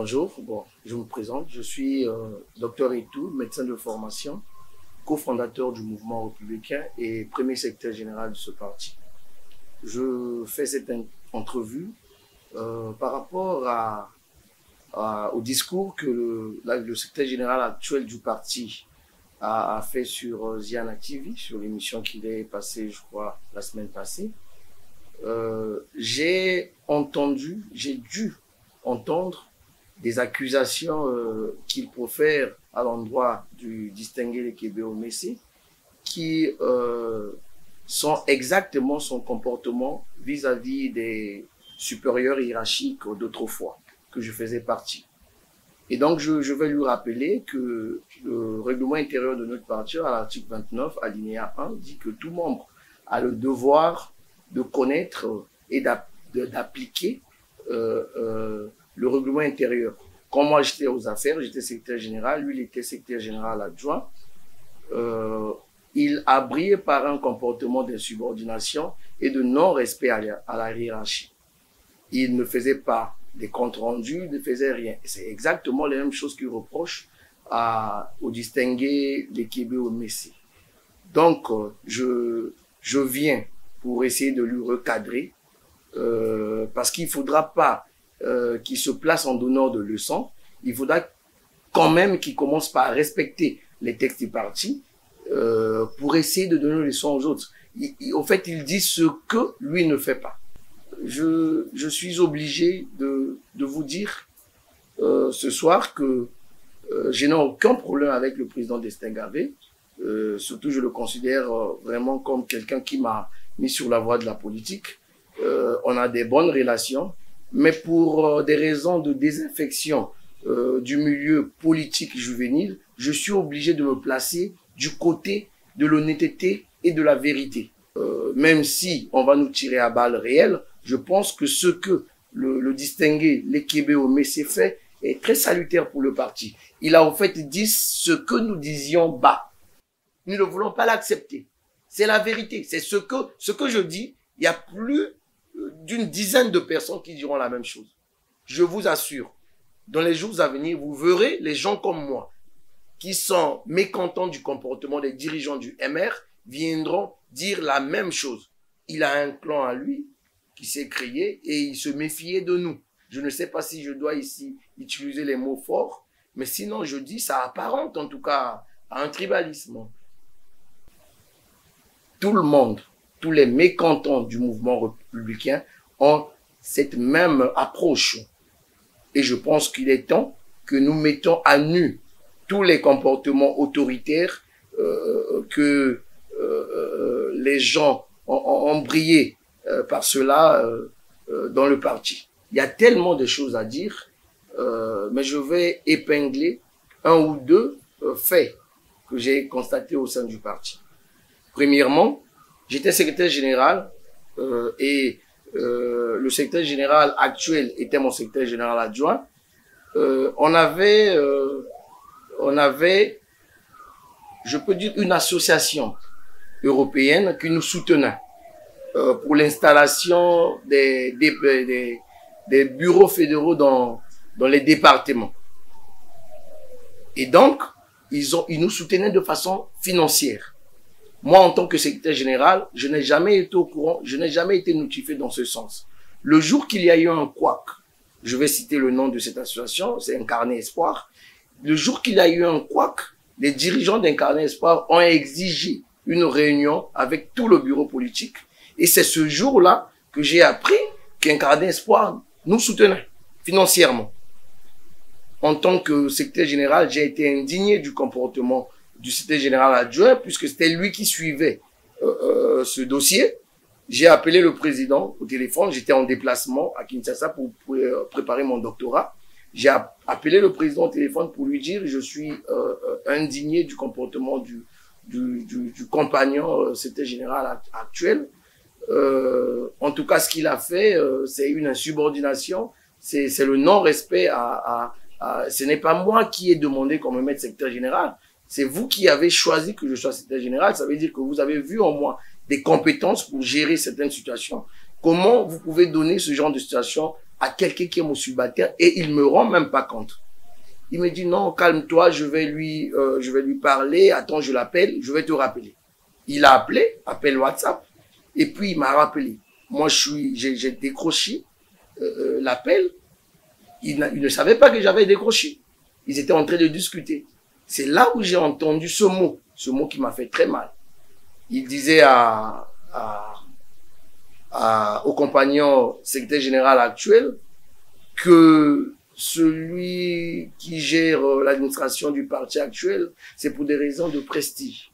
bonjour. Bon, je me présente. Je suis docteur Etou, médecin de formation, cofondateur du mouvement républicain et premier secrétaire général de ce parti. Je fais cette entrevue par rapport au discours que le secrétaire général actuel du parti a fait sur Ziana TV, sur l'émission qu'il est passée, je crois, la semaine passée. J'ai dû entendre des accusations qu'il profère à l'endroit du distingué Lekebe Messi, qui sont exactement son comportement vis-à-vis des supérieurs hiérarchiques d'autrefois, que je faisais partie. Et donc, je vais lui rappeler que le règlement intérieur de notre parti, à l'article 29, alinéa 1, dit que tout membre a le devoir de connaître et d'appliquer le règlement intérieur. Quand moi j'étais aux affaires, j'étais secrétaire général, lui il était secrétaire général adjoint. Il a brillé par un comportement d'insubordination et de non-respect à la hiérarchie. Il ne faisait pas des comptes rendus, il ne faisait rien. C'est exactement la même chose qu'il reproche au distingué Lekebe Messi. Donc, je viens pour essayer de lui recadrer, parce qu'il ne faudra pas qu'il se place en donneur de leçons. Il faudra quand même qu'il commence par respecter les textes du parti pour essayer de donner des leçons aux autres. En fait, il dit ce que lui ne fait pas. Je suis obligé de vous dire ce soir que je n'ai aucun problème avec le président Destin Gavé. Surtout, je le considère vraiment comme quelqu'un qui m'a mis sur la voie de la politique. On a des bonnes relations, mais pour des raisons de désinfection du milieu politique juvénile, je suis obligé de me placer du côté de l'honnêteté et de la vérité. Même si on va nous tirer à balles réelles, je pense que ce que le distingué Lekebe Messi fait est très salutaire pour le parti. Il a en fait dit ce que nous disions bas. Nous ne voulons pas l'accepter. C'est la vérité. C'est ce que je dis. Il y a plus d'une dizaine de personnes qui diront la même chose. Je vous assure, dans les jours à venir, vous verrez les gens comme moi qui sont mécontents du comportement des dirigeants du MR viendront dire la même chose. Il a un clan à lui qui s'est créé et il se méfiait de nous. Je ne sais pas si je dois ici utiliser les mots forts, mais sinon je dis ça apparente en tout cas à un tribalisme. Tout le monde, tous les mécontents du mouvement républicain ont cette même approche. Et je pense qu'il est temps que nous mettons à nu tous les comportements autoritaires que les gens ont brillé par cela dans le parti. Il y a tellement de choses à dire, mais je vais épingler un ou deux faits que j'ai constatés au sein du parti. Premièrement, j'étais secrétaire général et le secrétaire général actuel était mon secrétaire général adjoint. On avait, je peux dire, une association européenne qui nous soutenait pour l'installation des bureaux fédéraux dans les départements. Et donc, ils nous soutenaient de façon financière. Moi, en tant que secrétaire général, je n'ai jamais été au courant, je n'ai jamais été notifié dans ce sens. Le jour qu'il y a eu un couac, je vais citer le nom de cette association, c'est Incarné Espoir. Le jour qu'il y a eu un couac, les dirigeants d'Incarné Espoir ont exigé une réunion avec tout le bureau politique. Et c'est ce jour-là que j'ai appris qu'Incarné Espoir nous soutenait financièrement. En tant que secrétaire général, j'ai été indigné du comportement du secrétaire général adjoint, puisque c'était lui qui suivait ce dossier. J'ai appelé le président au téléphone, j'étais en déplacement à Kinshasa pour préparer mon doctorat. J'ai appelé le président au téléphone pour lui dire je suis indigné du comportement du compagnon secrétaire général actuel. En tout cas, ce qu'il a fait, c'est une insubordination, c'est le non-respect ce n'est pas moi qui ai demandé qu'on me mette secrétaire général. C'est vous qui avez choisi que je sois secrétaire général. Ça veut dire que vous avez vu en moi des compétences pour gérer certaines situations. Comment vous pouvez donner ce genre de situation à quelqu'un qui est mon subalterne et il me rend même pas compte. Il me dit non, calme-toi, je vais lui parler, attends, je l'appelle, je vais te rappeler. Il a appelé, appel WhatsApp, et puis il m'a rappelé. Moi, j'ai décroché l'appel. Il ne savait pas que j'avais décroché. Ils étaient en train de discuter. C'est là où j'ai entendu ce mot qui m'a fait très mal. Il disait au compagnon secrétaire général actuel que celui qui gère l'administration du parti actuel, c'est pour des raisons de prestige.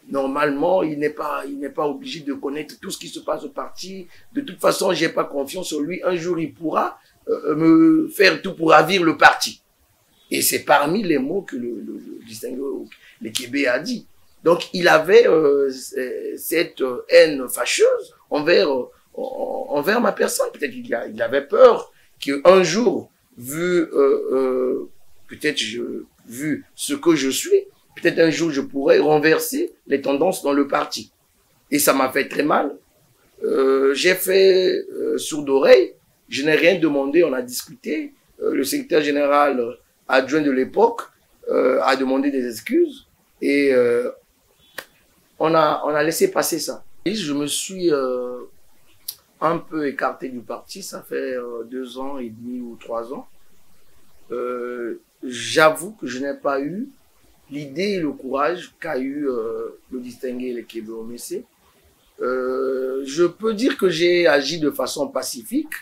Normalement, il n'est pas obligé de connaître tout ce qui se passe au parti. De toute façon, j'ai pas confiance en lui. Un jour, il pourra me faire tout pour ravir le parti. Et c'est parmi les mots que le distingué Lekebe a dit. Donc, il avait cette haine fâcheuse envers ma personne. Peut-être qu'il avait peur qu'un jour, vu ce que je suis, peut-être un jour je pourrais renverser les tendances dans le parti. Et ça m'a fait très mal. J'ai fait sourd d'oreille. Je n'ai rien demandé, on a discuté. Le secrétaire général adjoint de l'époque a demandé des excuses. Et on a laissé passer ça. Et je me suis un peu écarté du parti. Ça fait 2 ans et demi ou 3 ans. J'avoue que je n'ai pas eu l'idée et le courage qu'a eu le distingué Lekebe Omese. Je peux dire que j'ai agi de façon pacifique,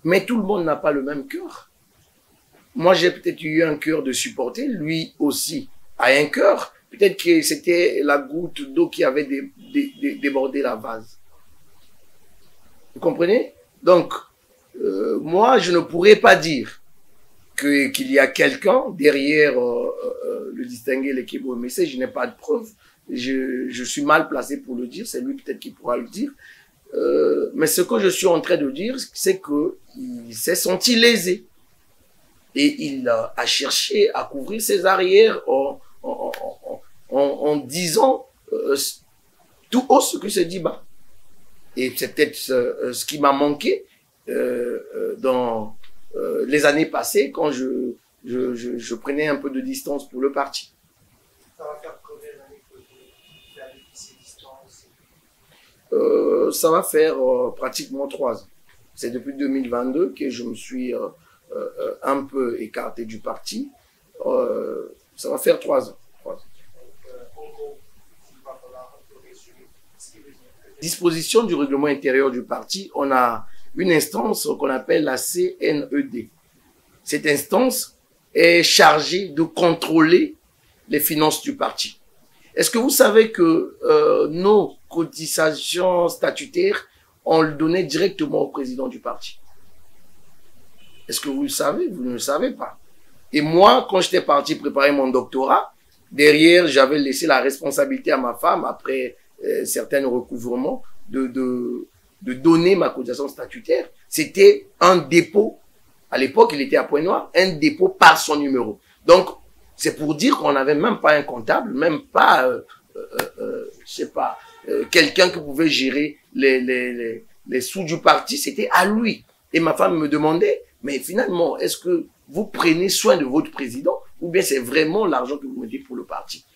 mais tout le monde n'a pas le même cœur. Moi, j'ai peut-être eu un cœur de supporter, lui aussi a un cœur. Peut-être que c'était la goutte d'eau qui avait débordé la vase. Vous comprenez? Donc, moi, je ne pourrais pas dire qu'il y a quelqu'un derrière le distingué Lekebe Omese. Je n'ai pas de preuve. Je suis mal placé pour le dire. C'est lui peut-être qui pourra le dire. Mais ce que je suis en train de dire, c'est qu'il s'est senti lésé. Et il a cherché à couvrir ses arrières en disant tout haut ce que se dit bas. Et c'est peut-être ce qui m'a manqué dans les années passées quand je prenais un peu de distance pour le parti. Ça va faire combien d'années que vous avez pris ces distances? Ça va faire pratiquement 3 ans. C'est depuis 2022 que je me suis un peu écarté du parti. Ça va faire 3 ans. Disposition du règlement intérieur du parti, on a une instance qu'on appelle la CNED. Cette instance est chargée de contrôler les finances du parti. Est-ce que vous savez que nos cotisations statutaires, on le donnait directement au président du parti? Est-ce que vous le savez? Vous ne le savez pas. Et moi, quand j'étais parti préparer mon doctorat, derrière, j'avais laissé la responsabilité à ma femme, après certains recouvrements, de donner ma cotisation statutaire. C'était un dépôt. À l'époque, il était à Pointe-Noire, un dépôt par son numéro. Donc, c'est pour dire qu'on n'avait même pas un comptable, même pas, je sais pas, quelqu'un qui pouvait gérer les sous du parti. C'était à lui. Et ma femme me demandait, mais finalement, est-ce que vous prenez soin de votre président ou bien c'est vraiment l'argent que vous mettez pour le parti?